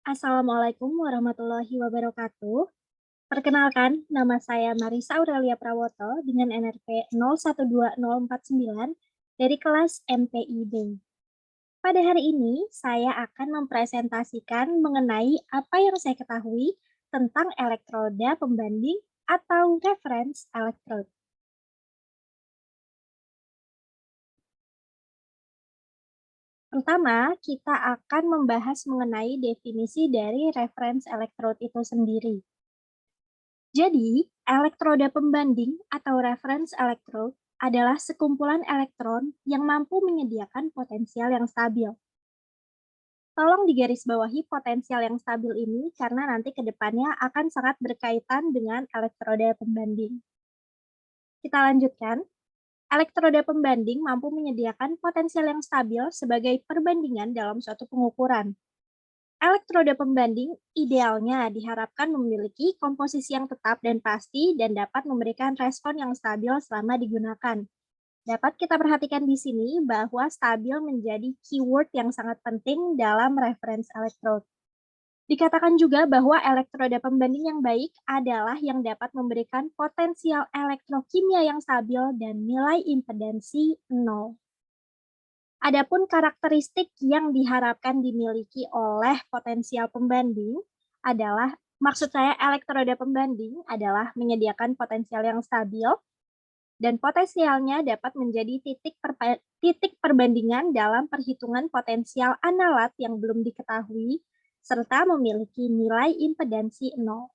Assalamualaikum warahmatullahi wabarakatuh. Perkenalkan, nama saya Marisa Aurelia Prawoto dengan NRP 012049 dari kelas MPIB. Pada hari ini, saya akan mempresentasikan mengenai apa yang saya ketahui tentang elektroda pembanding atau reference electrode. Pertama, kita akan membahas mengenai definisi dari reference electrode itu sendiri. Jadi, elektroda pembanding atau reference electrode adalah sekumpulan elektron yang mampu menyediakan potensial yang stabil. Tolong digarisbawahi potensial yang stabil ini karena nanti ke depannya akan sangat berkaitan dengan elektroda pembanding. Kita lanjutkan. Elektroda pembanding mampu menyediakan potensial yang stabil sebagai perbandingan dalam suatu pengukuran. Elektroda pembanding idealnya diharapkan memiliki komposisi yang tetap dan pasti dan dapat memberikan respon yang stabil selama digunakan. Dapat kita perhatikan di sini bahwa stabil menjadi keyword yang sangat penting dalam reference electrode. Dikatakan juga bahwa elektroda pembanding yang baik adalah yang dapat memberikan potensial elektrokimia yang stabil dan nilai impedansi 0. Adapun karakteristik yang diharapkan dimiliki oleh potensial pembanding adalah, maksud saya elektroda pembanding adalah menyediakan potensial yang stabil dan potensialnya dapat menjadi titik perbandingan dalam perhitungan potensial analat yang belum diketahui serta memiliki nilai impedansi 0.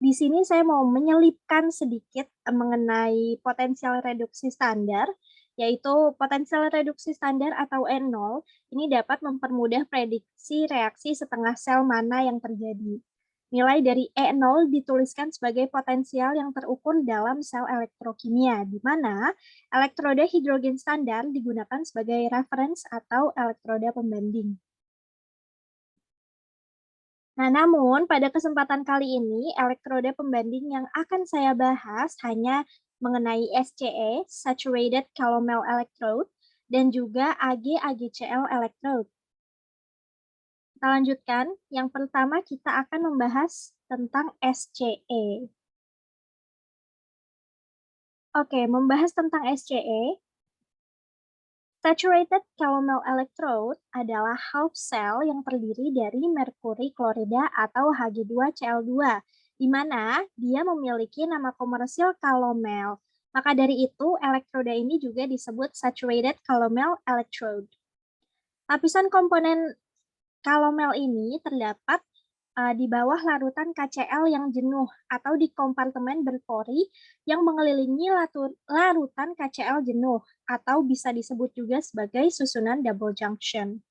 Di sini saya mau menyelipkan sedikit mengenai potensial reduksi standar, yaitu potensial reduksi standar atau N0 ini dapat mempermudah prediksi reaksi setengah sel mana yang terjadi. Nilai dari E0 dituliskan sebagai potensial yang terukur dalam sel elektrokimia, di mana elektroda hidrogen standar digunakan sebagai reference atau elektroda pembanding. Nah, namun pada kesempatan kali ini, elektroda pembanding yang akan saya bahas hanya mengenai SCE, Saturated Calomel Electrode, dan juga AgCl Electrode. Kita lanjutkan. Yang pertama kita akan membahas tentang SCE. Oke, membahas tentang SCE, Saturated Calomel Electrode adalah half cell yang terdiri dari merkuri klorida atau Hg2Cl2, di mana dia memiliki nama komersil calomel. Maka dari itu, elektroda ini juga disebut Saturated Calomel Electrode. Lapisan komponen calomel ini terdapat di bawah larutan KCl yang jenuh atau di kompartemen berpori yang mengelilingi larutan KCl jenuh atau bisa disebut juga sebagai susunan double junction.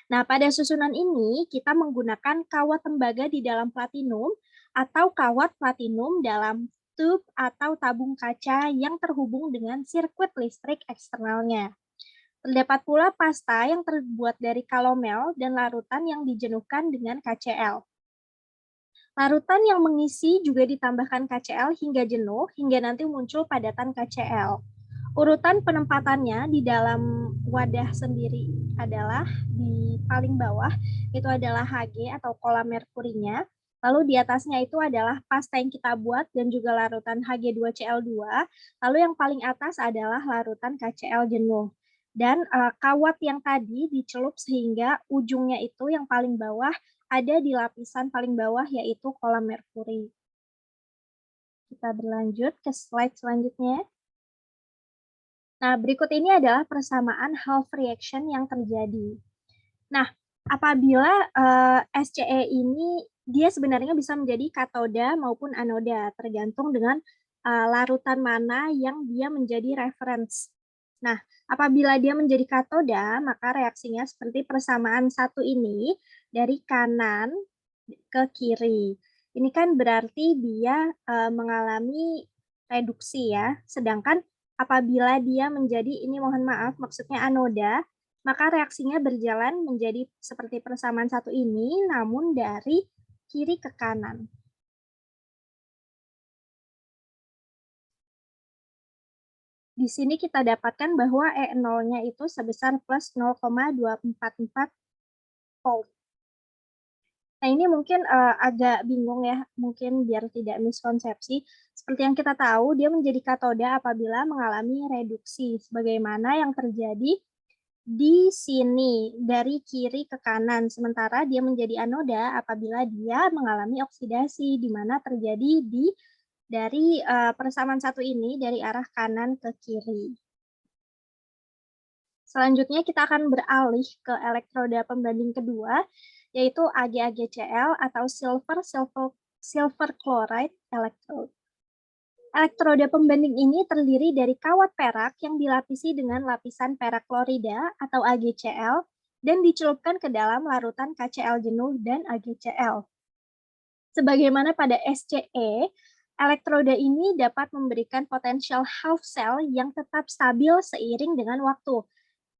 Nah, pada susunan ini kita menggunakan kawat tembaga di dalam platinum atau kawat platinum dalam tube atau tabung kaca yang terhubung dengan sirkuit listrik eksternalnya. Terdapat pula pasta yang terbuat dari kalomel dan larutan yang dijenuhkan dengan KCl. Larutan yang mengisi juga ditambahkan KCl hingga jenuh, hingga nanti muncul padatan KCl. Urutan penempatannya di dalam wadah sendiri adalah di paling bawah, itu adalah Hg atau kolam merkurinya. Lalu di atasnya itu adalah pasta yang kita buat dan juga larutan Hg2Cl2. Lalu yang paling atas adalah larutan KCl jenuh. Dan kawat yang tadi dicelup sehingga ujungnya itu yang paling bawah ada di lapisan paling bawah yaitu kolam merkuri. Kita berlanjut ke slide selanjutnya. Nah, berikut ini adalah persamaan half reaction yang terjadi. Nah, apabila SCE ini dia sebenarnya bisa menjadi katoda maupun anoda, tergantung dengan larutan mana yang dia menjadi reference. Nah, apabila dia menjadi katoda, maka reaksinya seperti persamaan satu ini dari kanan ke kiri. Ini kan berarti dia mengalami reduksi ya. Sedangkan apabila dia menjadi, ini mohon maaf, maksudnya anoda, maka reaksinya berjalan menjadi seperti persamaan satu ini, namun dari kiri ke kanan. Di sini kita dapatkan bahwa E0-nya itu sebesar plus 0,244 volt. Nah, ini mungkin agak bingung ya, mungkin biar tidak miskonsepsi. Seperti yang kita tahu, dia menjadi katoda apabila mengalami reduksi, sebagaimana yang terjadi di sini, dari kiri ke kanan. Sementara dia menjadi anoda apabila dia mengalami oksidasi, di mana terjadi dari persamaan satu ini, dari arah kanan ke kiri. Selanjutnya kita akan beralih ke elektroda pembanding kedua, yaitu AgAgCl atau silver chloride electrode. Elektroda pembanding ini terdiri dari kawat perak yang dilapisi dengan lapisan perak klorida atau AgCl dan dicelupkan ke dalam larutan KCl jenuh dan AgCl. Sebagaimana pada SCE, elektroda ini dapat memberikan potensial half cell yang tetap stabil seiring dengan waktu,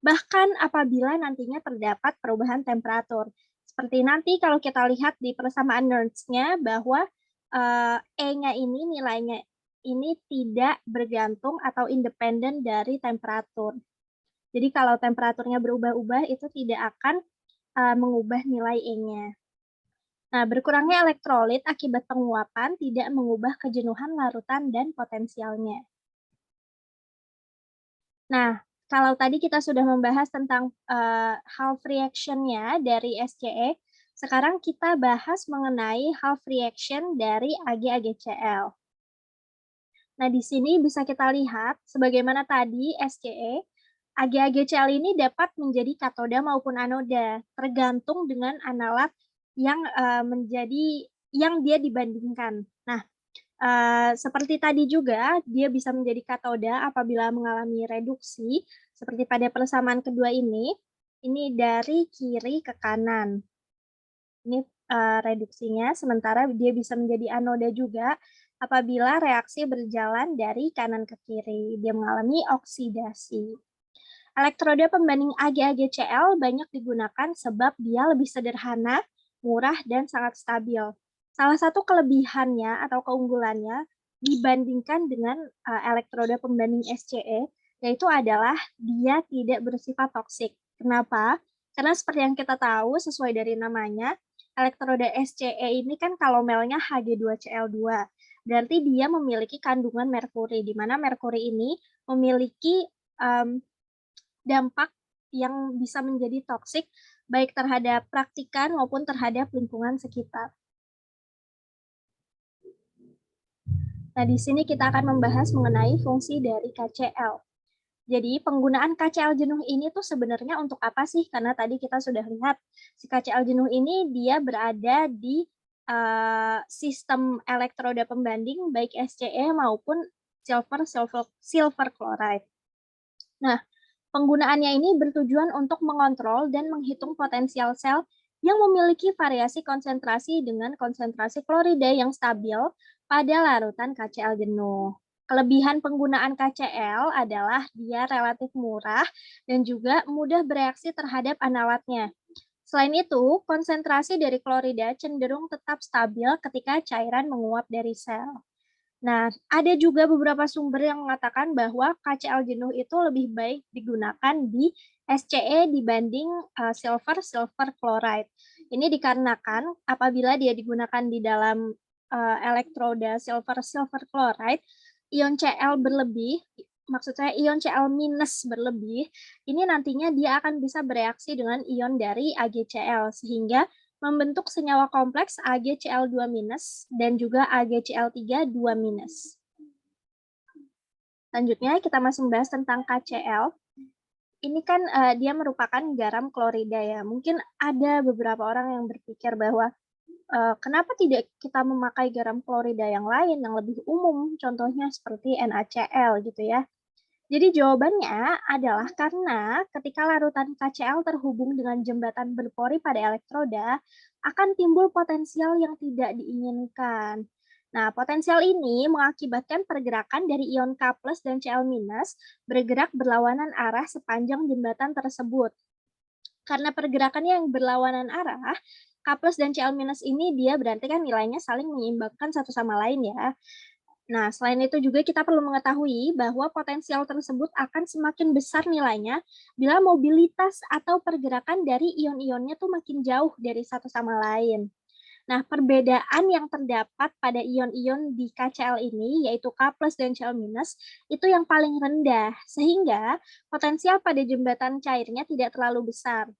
bahkan apabila nantinya terdapat perubahan temperatur. Seperti nanti kalau kita lihat di persamaan Nernst-nya bahwa E-nya ini nilainya ini tidak bergantung atau independen dari temperatur. Jadi kalau temperaturnya berubah-ubah itu tidak akan mengubah nilai E-nya. Nah, berkurangnya elektrolit akibat penguapan tidak mengubah kejenuhan larutan dan potensialnya. Nah, kalau tadi kita sudah membahas tentang half reaction-nya dari SCE, sekarang kita bahas mengenai half reaction dari AgAgCl. Nah, di sini bisa kita lihat, sebagaimana tadi SCE, AgAgCl ini dapat menjadi katoda maupun anoda, tergantung dengan analat yang yang dia dibandingkan. Nah, seperti tadi juga, dia bisa menjadi katoda apabila mengalami reduksi, seperti pada persamaan kedua ini dari kiri ke kanan. Ini reduksinya, sementara dia bisa menjadi anoda juga apabila reaksi berjalan dari kanan ke kiri, dia mengalami oksidasi. Elektroda pembanding AgAgCl banyak digunakan sebab dia lebih sederhana, murah, dan sangat stabil. Salah satu kelebihannya atau keunggulannya dibandingkan dengan elektroda pembanding SCE, yaitu adalah dia tidak bersifat toksik. Kenapa? Karena seperti yang kita tahu sesuai dari namanya, elektroda SCE ini kan kalomelnya Hg2Cl2. Berarti dia memiliki kandungan merkuri, di mana merkuri ini memiliki dampak yang bisa menjadi toksik baik terhadap praktikan maupun terhadap lingkungan sekitar. Nah, di sini kita akan membahas mengenai fungsi dari KCl. Jadi, penggunaan KCl jenuh ini tuh sebenarnya untuk apa sih? Karena tadi kita sudah lihat si KCl jenuh ini dia berada di sistem elektroda pembanding baik SCE maupun silver chloride. Nah, penggunaannya ini bertujuan untuk mengontrol dan menghitung potensial sel yang memiliki variasi konsentrasi dengan konsentrasi klorida yang stabil pada larutan KCl jenuh. Kelebihan penggunaan KCl adalah dia relatif murah dan juga mudah bereaksi terhadap analatnya. Selain itu, konsentrasi dari klorida cenderung tetap stabil ketika cairan menguap dari sel. Nah, ada juga beberapa sumber yang mengatakan bahwa KCl jenuh itu lebih baik digunakan di SCE dibanding silver chloride. Ini dikarenakan apabila dia digunakan di dalam elektroda silver chloride, ion Cl berlebih, maksud saya ion Cl minus berlebih, ini nantinya dia akan bisa bereaksi dengan ion dari AgCl, sehingga membentuk senyawa kompleks AgCl2- dan juga AgCl3 2-. Selanjutnya kita masih membahas tentang KCl. Ini kan dia merupakan garam klorida ya. Mungkin ada beberapa orang yang berpikir bahwa kenapa tidak kita memakai garam klorida yang lain yang lebih umum, contohnya seperti NaCl gitu ya. Jadi jawabannya adalah karena ketika larutan KCl terhubung dengan jembatan berpori pada elektroda, akan timbul potensial yang tidak diinginkan. Nah, potensial ini mengakibatkan pergerakan dari ion K+ dan Cl- bergerak berlawanan arah sepanjang jembatan tersebut. Karena pergerakannya yang berlawanan arah, K+ dan Cl- ini dia berarti kan nilainya saling menyeimbangkan satu sama lain ya. Nah, selain itu juga kita perlu mengetahui bahwa potensial tersebut akan semakin besar nilainya bila mobilitas atau pergerakan dari ion-ionnya tuh makin jauh dari satu sama lain. Nah, perbedaan yang terdapat pada ion-ion di KCl ini, yaitu K+ dan Cl- itu yang paling rendah, sehingga potensial pada jembatan cairnya tidak terlalu besar.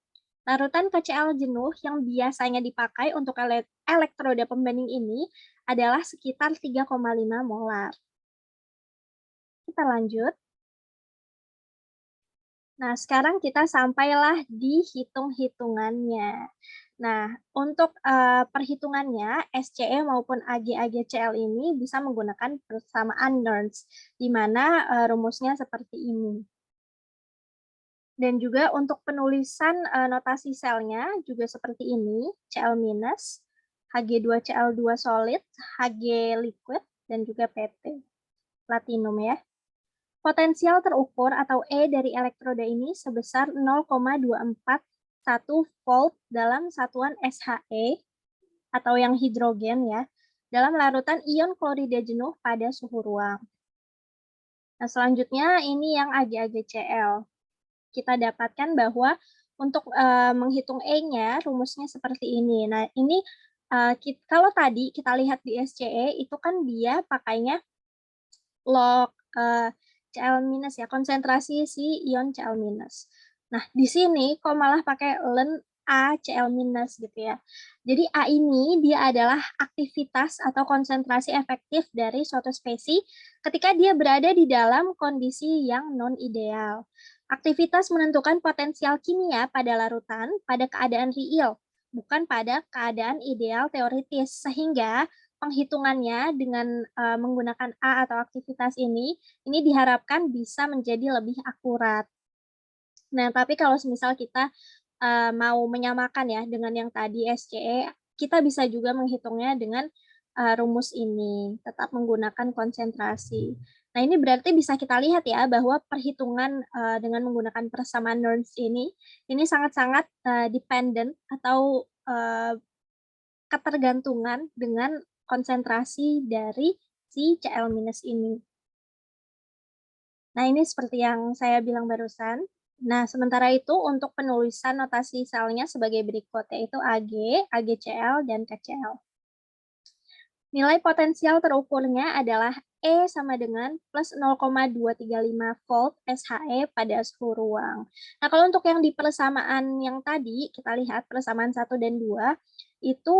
Larutan KCl jenuh yang biasanya dipakai untuk elektroda pembanding ini adalah sekitar 3,5 molar. Kita lanjut. Nah, sekarang kita sampailah di hitung-hitungannya. Nah, untuk perhitungannya, SCE maupun AgAgCl ini bisa menggunakan persamaan Nernst, di mana rumusnya seperti ini. Dan juga untuk penulisan notasi selnya juga seperti ini, Cl-, Hg2Cl2 solid, Hg liquid, dan juga Pt, platinum ya. Potensial terukur atau E dari elektroda ini sebesar 0,241 volt dalam satuan SHE atau yang hidrogen ya, dalam larutan ion klorida jenuh pada suhu ruang. Nah, selanjutnya ini yang AgAgCl. Kita dapatkan bahwa untuk menghitung E-nya rumusnya seperti ini. Nah, ini kalau tadi kita lihat di SCE itu kan dia pakainya log Cl- ya, konsentrasi si ion Cl-. Nah, di sini kok malah pakai ln ACl- gitu ya. Jadi A ini dia adalah aktivitas atau konsentrasi efektif dari suatu spesies ketika dia berada di dalam kondisi yang non-ideal. Aktivitas menentukan potensial kimia pada larutan pada keadaan real, bukan pada keadaan ideal teoritis, sehingga penghitungannya dengan menggunakan A atau aktivitas ini diharapkan bisa menjadi lebih akurat. Nah, tapi kalau misal kita mau menyamakan ya dengan yang tadi SCE, kita bisa juga menghitungnya dengan rumus ini, tetap menggunakan konsentrasi. Nah, ini berarti bisa kita lihat ya bahwa perhitungan dengan menggunakan persamaan Nernst ini sangat-sangat dependent atau ketergantungan dengan konsentrasi dari si Cl- ini. Nah, ini seperti yang saya bilang barusan. Nah, sementara itu untuk penulisan notasi selnya sebagai berikut, yaitu Ag, AgCl, dan KCl. Nilai potensial terukurnya adalah E sama dengan plus 0,235 volt SHE pada suhu ruang. Nah, kalau untuk yang di persamaan yang tadi, kita lihat persamaan 1 dan 2, itu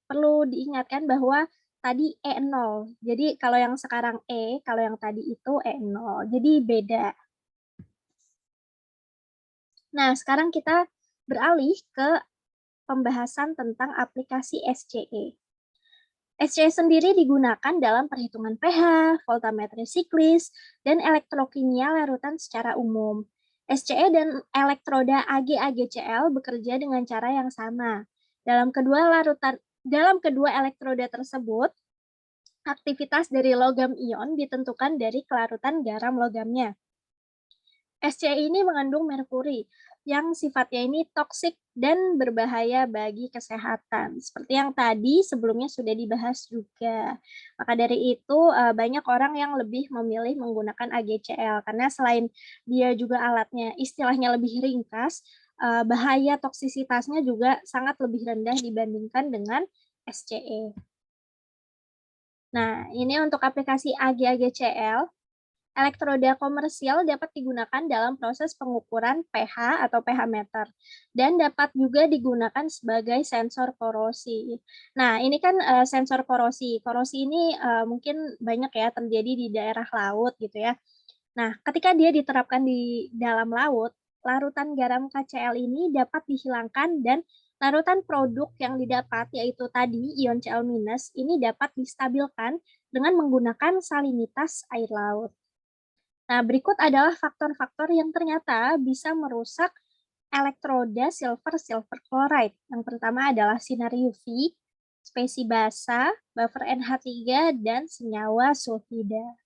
perlu diingatkan bahwa tadi E0. Jadi kalau yang sekarang E, kalau yang tadi itu E0. Jadi beda. Nah, sekarang kita beralih ke pembahasan tentang aplikasi SCE. SCE sendiri digunakan dalam perhitungan pH, voltametri siklis, dan elektrokimia larutan secara umum. SCE dan elektroda AgAgCl bekerja dengan cara yang sama. Dalam kedua elektroda tersebut, aktivitas dari logam ion ditentukan dari kelarutan garam logamnya. SCE ini mengandung merkuri yang sifatnya ini toksik dan berbahaya bagi kesehatan. Seperti yang tadi sebelumnya sudah dibahas juga. Maka dari itu banyak orang yang lebih memilih menggunakan AgCl karena selain dia juga alatnya istilahnya lebih ringkas, bahaya toksisitasnya juga sangat lebih rendah dibandingkan dengan SCE. Nah, ini untuk aplikasi AgCl. Elektroda komersial dapat digunakan dalam proses pengukuran pH atau pH meter dan dapat juga digunakan sebagai sensor korosi. Nah, ini kan sensor korosi. Korosi ini mungkin banyak ya terjadi di daerah laut gitu ya. Nah, ketika dia diterapkan di dalam laut, larutan garam KCl ini dapat dihilangkan dan larutan produk yang didapat yaitu tadi ion Cl- ini dapat distabilkan dengan menggunakan salinitas air laut. Nah, berikut adalah faktor-faktor yang ternyata bisa merusak elektroda silver-silver chloride. Yang pertama adalah sinar UV, spesi basa, buffer NH3, dan senyawa sulfida.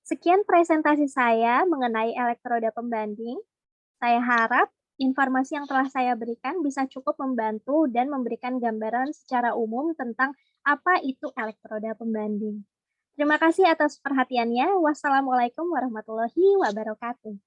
Sekian presentasi saya mengenai elektroda pembanding. Saya harap informasi yang telah saya berikan bisa cukup membantu dan memberikan gambaran secara umum tentang apa itu elektroda pembanding. Terima kasih atas perhatiannya. Wassalamualaikum warahmatullahi wabarakatuh.